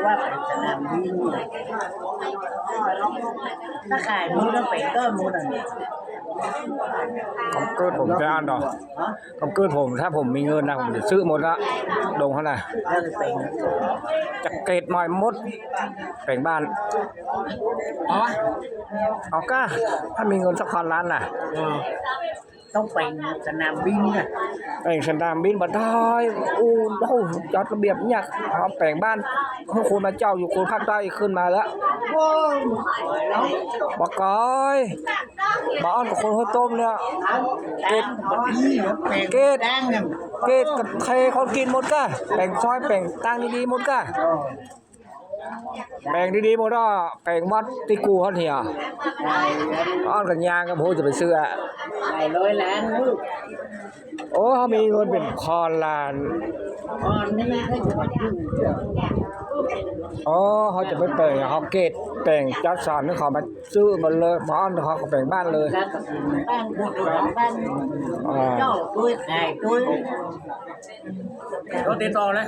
ว่าไปสนามบินถ้าขายมูต้องไปต้นมูนั่นผมเกิดผมจะอ่านต่อผมเกิดผมถ้าผมมีเงินนะผมจะซื้อหมดละดงเท่าไหร่แล้วจะเป็น จะเกตหน่อยมดแปลงบ้านเอาก้าถ้ามีเงินสักพันล้านน่ะต้องไปสนามบินน่ะแปลงสนามบินบัดได้อู้โหจัดระเบียบเนี่ยเอาแปลงบ้านให้คนมาเจ้าอยู่คนภาคใต้ขึ้นมาแล้วบอกก้อยบ้านกับคนหัวต้มเนี่ยเกตเกตเกตกับเทเขากินหมดก้าแปลงซอยแปลงตั้งดีๆหมดก้าแปลงดีๆหมดอ่ะแปลงวัดที่กูเขาเหี่ยอ้อนกันยางกับพูจะไปซื้อหลายร้อยล้านลูกโอ้เขามีเงินเป็นคอนล้านนี่ให้จะมาดูอ๋อเขาจะไปแปลงเขาเกตแปลงจัดสรรให้เขามาซื้อมาเลยบ้านเขาแปลงบ้านเลยบ้านเจ้าตุ้ยไก่ตุ้ยรถติดต่อเลย